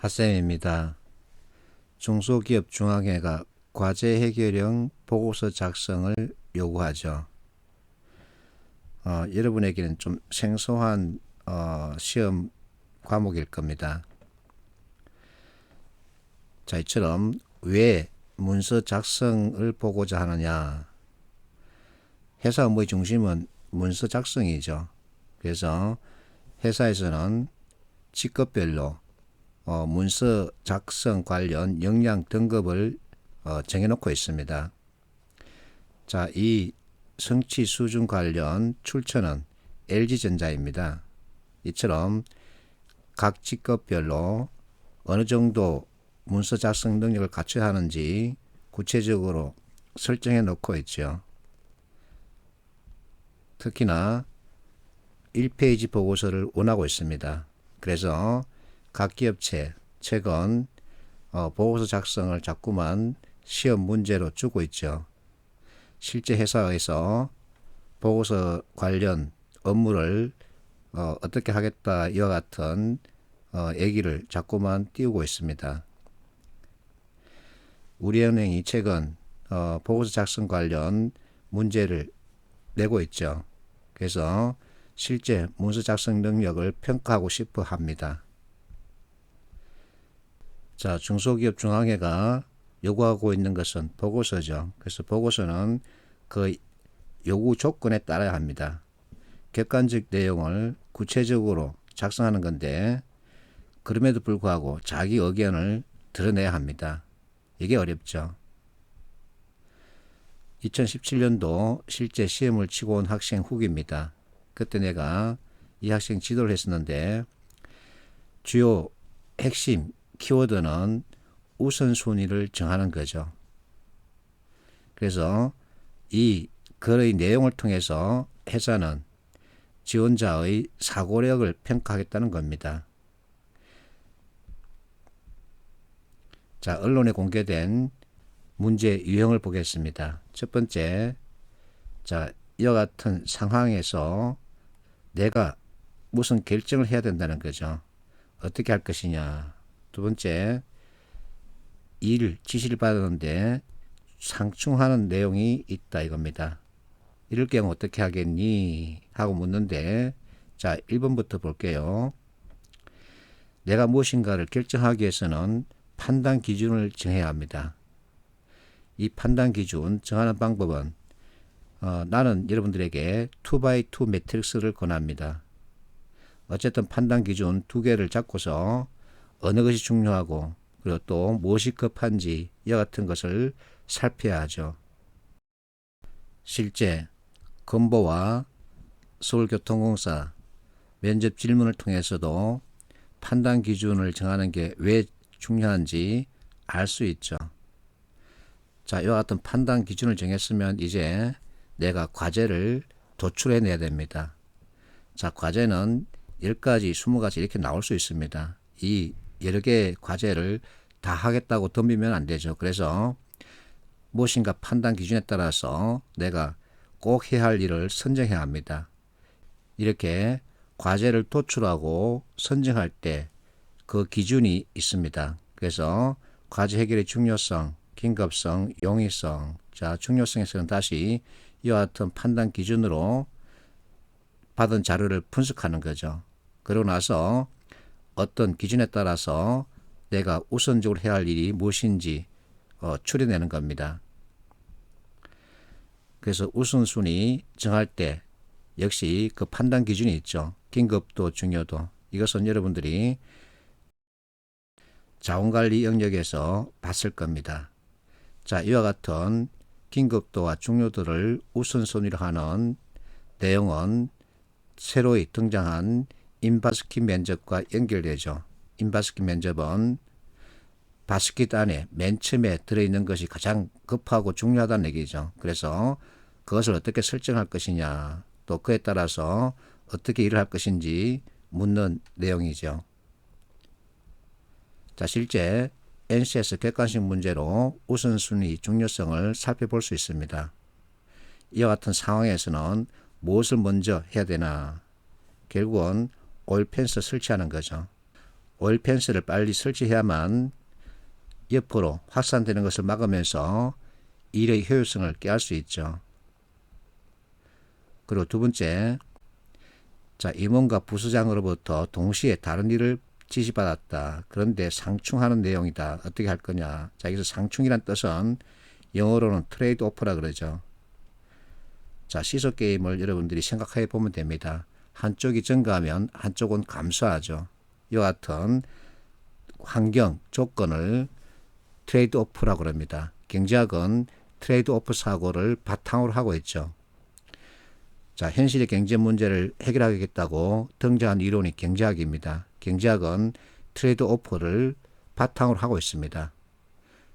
핫쌤입니다. 중소기업 중앙회가 과제 해결형 보고서 작성을 요구하죠. 여러분에게는 좀 생소한 시험 과목일 겁니다. 자, 이처럼 왜 문서 작성을 보고자 하느냐. 회사 업무의 중심은 문서 작성이죠. 그래서 회사에서는 직급별로 문서 작성 관련 역량 등급을 정해놓고 있습니다. 자, 이 성취 수준 관련 출처는 LG전자입니다. 이처럼 각 직급별로 어느 정도 문서 작성 능력을 갖춰야 하는지 구체적으로 설정해 놓고 있죠. 특히나 1페이지 보고서를 원하고 있습니다. 그래서 각 기업체 최근 보고서 작성을 자꾸만 시험 문제로 주고 있죠. 실제 회사에서 보고서 관련 업무를 어떻게 하겠다 이와 같은 얘기를 자꾸만 띄우고 있습니다. 우리은행이 최근 보고서 작성 관련 문제를 내고 있죠. 그래서 실제 문서 작성 능력을 평가하고 싶어 합니다. 자, 중소기업 중앙회가 요구하고 있는 것은 보고서죠. 그래서 보고서는 그 요구 조건에 따라야 합니다. 객관적 내용을 구체적으로 작성하는 건데 그럼에도 불구하고 자기 의견을 드러내야 합니다. 이게 어렵죠. 2017년도 실제 시험을 치고 온 학생 후기입니다. 그때 내가 이 학생 지도를 했었는데 주요 핵심 키워드는 우선순위를 정하는 거죠. 그래서 이 글의 내용을 통해서 회사는 지원자의 사고력을 평가하겠다는 겁니다. 자, 언론에 공개된 문제 유형을 보겠습니다. 첫 번째, 자, 이와 같은 상황에서 내가 무슨 결정을 해야 된다는 거죠. 어떻게 할 것이냐. 두 번째, 지시를 받았는데 상충하는 내용이 있다 이겁니다. 이럴 경우 어떻게 하겠니? 하고 묻는데, 자, 1번부터 볼게요. 내가 무엇인가를 결정하기 위해서는 판단 기준을 정해야 합니다. 이 판단 기준 정하는 방법은 나는 여러분들에게 2x2 매트릭스를 권합니다. 어쨌든 판단 기준 두 개를 잡고서 어느 것이 중요하고 그리고 또 무엇이 급한지 이와 같은 것을 살펴야 하죠. 실제 건보와 서울교통공사 면접 질문을 통해서도 판단 기준을 정하는 게 왜 중요한지 알 수 있죠. 자, 이와 같은 판단 기준을 정했으면 이제 내가 과제를 도출해내야 됩니다. 자, 과제는 10가지, 20가지 이렇게 나올 수 있습니다. 이 여러 개의 과제를 다 하겠다고 덤비면 안 되죠. 그래서 무엇인가 판단 기준에 따라서 내가 꼭 해야 할 일을 선정해야 합니다. 이렇게 과제를 도출하고 선정할 때 그 기준이 있습니다. 그래서 과제 해결의 중요성, 긴급성, 용이성. 자, 중요성에서는 다시 이와 같은 판단 기준으로 받은 자료를 분석하는 거죠. 그러고 나서 어떤 기준에 따라서 내가 우선적으로 해야 할 일이 무엇인지 추려내는 겁니다. 그래서 우선순위 정할 때 역시 그 판단 기준이 있죠. 긴급도 중요도. 이것은 여러분들이 자원관리 영역에서 봤을 겁니다. 자, 이와 같은 긴급도와 중요도를 우선순위로 하는 내용은 새로이 등장한 인바스킷 면접과 연결되죠. 인바스킷 면접은 바스킷 안에 맨 처음에 들어있는 것이 가장 급하고 중요하다는 얘기죠. 그래서 그것을 어떻게 설정할 것이냐, 또 그에 따라서 어떻게 일을 할 것인지 묻는 내용이죠. 자, 실제 NC에서 객관식 문제로 우선순위 중요성을 살펴볼 수 있습니다. 이와 같은 상황에서는 무엇을 먼저 해야 되나? 결국은 오일 펜스 설치하는 거죠. 오일 펜스를 빨리 설치해야만 옆으로 확산되는 것을 막으면서 일의 효율성을 꾀할 수 있죠. 그리고 두 번째, 자, 임원과 부수장으로부터 동시에 다른 일을 지시받았다. 그런데 상충하는 내용이다. 어떻게 할 거냐. 자, 여기서 상충이란 뜻은 영어로는 트레이드 오프라 그러죠. 자, 시소 게임을 여러분들이 생각해 보면 됩니다. 한쪽이 증가하면 한쪽은 감소하죠. 이와 같은 환경, 조건을 트레이드 오프라고 합니다. 경제학은 트레이드 오프 사고를 바탕으로 하고 있죠. 자, 현실의 경제 문제를 해결하겠다고 등장한 이론이 경제학입니다. 경제학은 트레이드 오프를 바탕으로 하고 있습니다.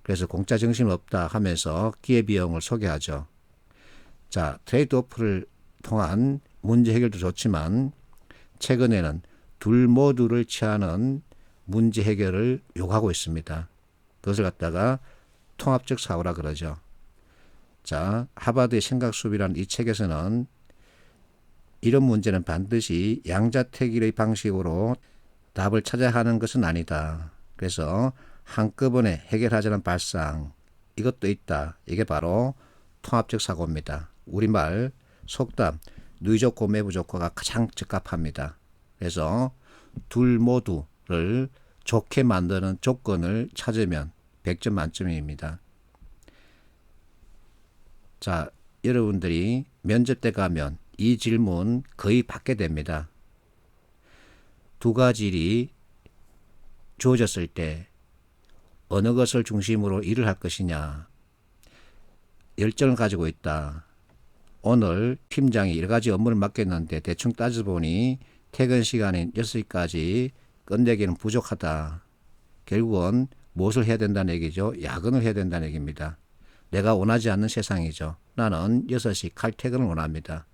그래서 공짜 정신 없다 하면서 기회비용을 소개하죠. 자, 트레이드 오프를 통한 문제 해결도 좋지만 최근에는 둘 모두를 취하는 문제 해결을 요구하고 있습니다. 그것을 갖다가 통합적 사고라 그러죠. 자, 하버드의 생각숲이라는 이 책에서는 이런 문제는 반드시 양자택일의 방식으로 답을 찾아야 하는 것은 아니다. 그래서 한꺼번에 해결하자는 발상, 이것도 있다. 이게 바로 통합적 사고입니다. 우리말 속담, 누이 좋고 매부 좋고가 가장 적합합니다. 그래서 둘 모두를 좋게 만드는 조건을 찾으면 100점 만점입니다. 자, 여러분들이 면접 때 가면 이 질문 거의 받게 됩니다. 두 가지 일이 주어졌을 때 어느 것을 중심으로 일을 할 것이냐. 열정을 가지고 있다. 오늘 팀장이 여러 가지 업무를 맡겼는데 대충 따져보니 퇴근 시간인 6시까지 끝내기는 부족하다. 결국은 무엇을 해야 된다는 얘기죠? 야근을 해야 된다는 얘기입니다. 내가 원하지 않는 세상이죠. 나는 6시 칼퇴근을 원합니다.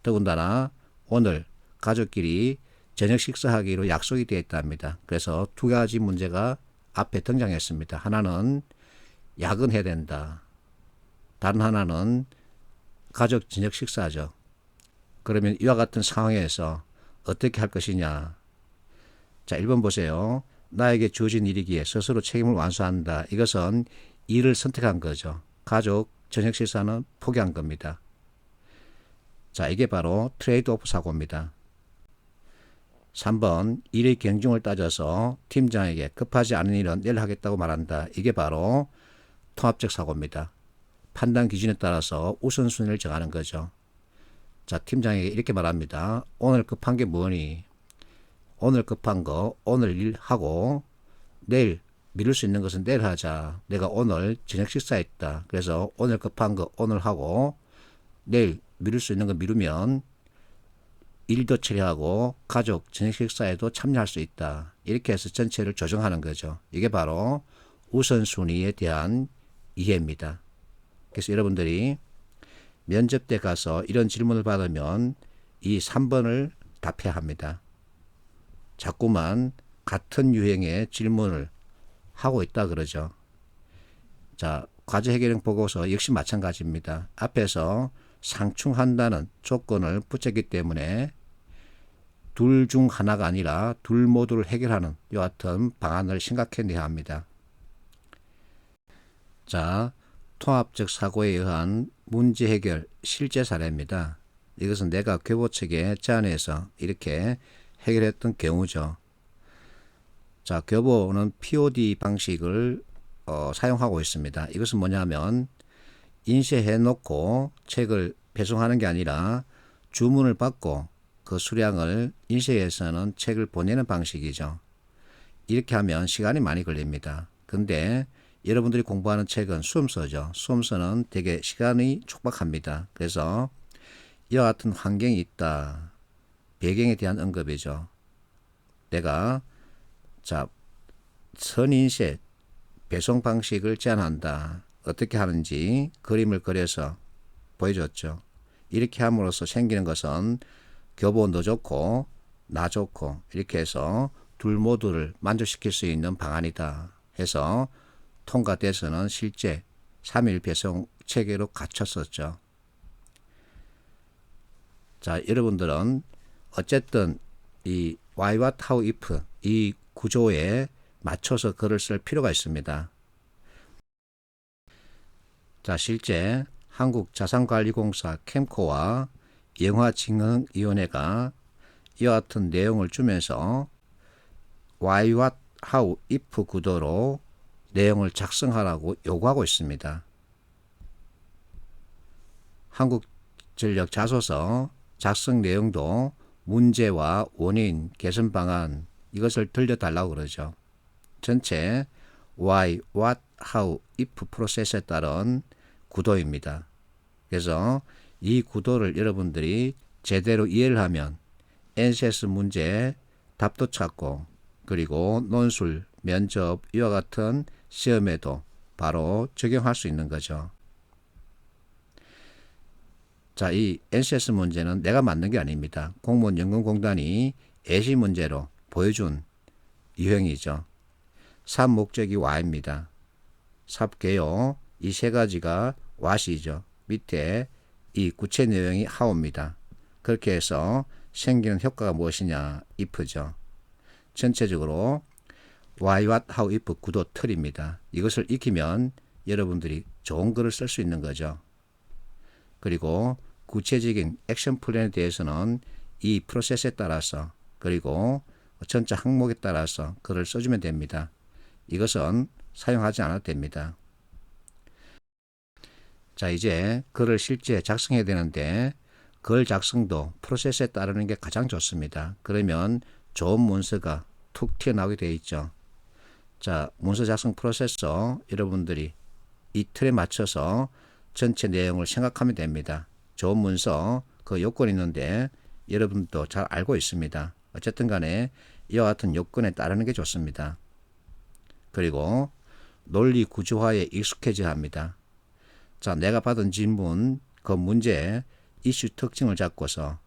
더군다나 오늘 가족끼리 저녁 식사하기로 약속이 되어 있답니다. 그래서 두 가지 문제가 앞에 등장했습니다. 하나는 야근해야 된다. 다른 하나는 가족 저녁 식사죠. 그러면 이와 같은 상황에서 어떻게 할 것이냐. 자, 1번 보세요. 나에게 주어진 일이기에 스스로 책임을 완수한다. 이것은 일을 선택한 거죠. 가족 저녁 식사는 포기한 겁니다. 자, 이게 바로 트레이드 오프 사고입니다. 3번, 일의 경중을 따져서 팀장에게 급하지 않은 일은 내일 하겠다고 말한다. 이게 바로 통합적 사고입니다. 판단 기준에 따라서 우선순위를 정하는 거죠. 자, 팀장에게 이렇게 말합니다. 오늘 급한 게 뭐니? 오늘 급한 거 오늘 일하고 내일 미룰 수 있는 것은 내일 하자. 내가 오늘 저녁 식사했다. 그래서 오늘 급한 거 오늘 하고 내일 미룰 수 있는 거 미루면 일도 처리하고 가족 저녁 식사에도 참여할 수 있다. 이렇게 해서 전체를 조정하는 거죠. 이게 바로 우선순위에 대한 이해입니다. 그래서 여러분들이 면접 때 가서 이런 질문을 받으면 이 3번을 답해야 합니다. 자꾸만 같은 유형의 질문을 하고 있다 그러죠. 자, 과제 해결형 보고서 역시 마찬가지입니다. 앞에서 상충한다는 조건을 붙였기 때문에 둘 중 하나가 아니라 둘 모두를 해결하는 이와 같은 방안을 생각해내야 합니다. 자, 통합적 사고에 의한 문제 해결 실제 사례입니다. 이것은 내가 교보 측에 제안해서 이렇게 해결했던 경우죠. 자, 교보는 POD 방식을 사용하고 있습니다. 이것은 뭐냐면 인쇄해 놓고 책을 배송하는 게 아니라 주문을 받고 그 수량을 인쇄해서는 책을 보내는 방식이죠. 이렇게 하면 시간이 많이 걸립니다. 근데 여러분들이 공부하는 책은 수험서죠. 수험서는 되게 시간이 촉박합니다. 그래서 이와 같은 환경이 있다. 배경에 대한 언급이죠. 내가 자, 선인쇄 배송 방식을 제안한다. 어떻게 하는지 그림을 그려서 보여줬죠. 이렇게 함으로써 생기는 것은 교보 너 좋고 나 좋고 이렇게 해서 둘 모두를 만족시킬 수 있는 방안이다 해서 통과돼서는 실제 3일 배송 체계로 갖췄었죠. 자, 여러분들은 어쨌든 이 why, what, how, if 이 구조에 맞춰서 글을 쓸 필요가 있습니다. 자, 실제 한국자산관리공사 캠코와 영화진흥위원회가 이와 같은 내용을 주면서 why, what, how, if 구도로 내용을 작성하라고 요구하고 있습니다. 한국전력 자소서 작성 내용도 문제와 원인, 개선 방안 이것을 들려달라고 그러죠. 전체 why, what, how, if 프로세스에 따른 구도입니다. 그래서 이 구도를 여러분들이 제대로 이해를 하면 NCS 문제 답도 찾고 그리고 논술, 면접 이와 같은 시험에도 바로 적용할 수 있는 거죠. 자, 이 NCS 문제는 내가 만든 게 아닙니다. 공무원연금공단이 예시 문제로 보여준 유형이죠. 사업 목적이 why입니다. 사업 개요 이 세 가지가 what이죠. 밑에 이 구체 내용이 how입니다. 그렇게 해서 생기는 효과가 무엇이냐 if죠. 전체적으로 why, what, how, if 구도 틀입니다. 이것을 익히면 여러분들이 좋은 글을 쓸 수 있는 거죠. 그리고 구체적인 액션 플랜에 대해서는 이 프로세스에 따라서 그리고 전체 항목에 따라서 글을 써주면 됩니다. 이것은 사용하지 않아도 됩니다. 자, 이제 글을 실제 작성해야 되는데 글 작성도 프로세스에 따르는 게 가장 좋습니다. 그러면 좋은 문서가 툭 튀어나오게 되어 있죠. 자, 문서 작성 프로세서 여러분들이 이 틀에 맞춰서 전체 내용을 생각하면 됩니다. 좋은 문서 그 요건이 있는데 여러분도 잘 알고 있습니다. 어쨌든 간에 이와 같은 요건에 따르는 게 좋습니다. 그리고 논리 구조화에 익숙해져야 합니다. 자, 내가 받은 질문 그 문제 이슈 특징을 잡고서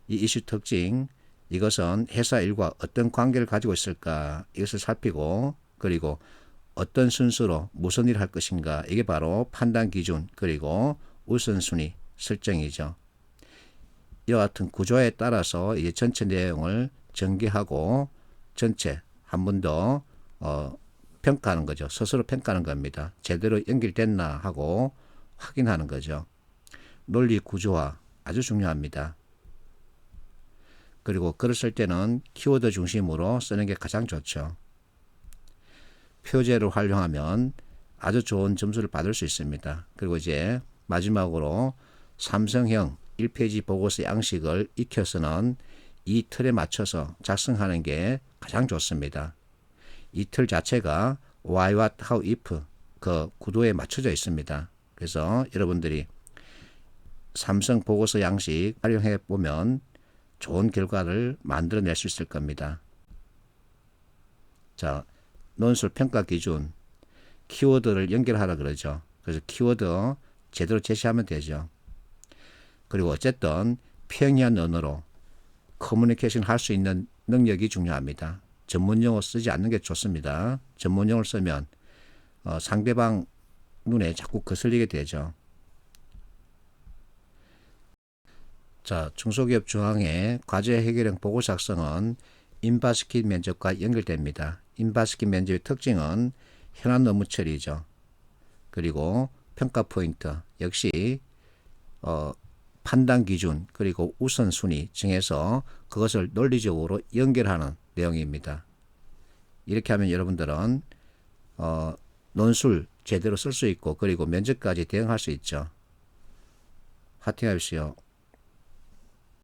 이 이슈 특징 이것은 회사 일과 어떤 관계를 가지고 있을까 이것을 살피고 그리고 어떤 순서로 무슨 일을 할 것인가 이게 바로 판단 기준 그리고 우선순위 설정이죠. 이와 같은 구조에 따라서 이제 전체 내용을 전개하고 전체 한 번 더 평가하는 거죠. 스스로 평가하는 겁니다. 제대로 연결됐나 하고 확인하는 거죠. 논리 구조화 아주 중요합니다. 그리고 글을 쓸 때는 키워드 중심으로 쓰는 게 가장 좋죠. 표제를 활용하면 아주 좋은 점수를 받을 수 있습니다. 그리고 이제 마지막으로 삼성형 1페이지 보고서 양식을 익혀서는 이 틀에 맞춰서 작성하는 게 가장 좋습니다. 이 틀 자체가 why, what, how, if 그 구도에 맞춰져 있습니다. 그래서 여러분들이 삼성 보고서 양식 활용해 보면 좋은 결과를 만들어낼 수 있을 겁니다. 자, 논술 평가 기준 키워드를 연결하라 그러죠. 그래서 키워드 제대로 제시하면 되죠. 그리고 어쨌든 평이한 언어로 커뮤니케이션 할 수 있는 능력이 중요합니다. 전문용어 쓰지 않는 게 좋습니다. 전문용어를 쓰면 상대방 눈에 자꾸 거슬리게 되죠. 자, 중소기업 중앙의 과제 해결형 보고 작성은 인바스킷 면접과 연결됩니다. 인바스킷 면접의 특징은 현안 업무 처리죠. 그리고 평가 포인트 역시 판단 기준 그리고 우선순위 정해서 그것을 논리적으로 연결하는 내용입니다. 이렇게 하면 여러분들은 논술 제대로 쓸 수 있고 그리고 면접까지 대응할 수 있죠. 화이팅 하십시오.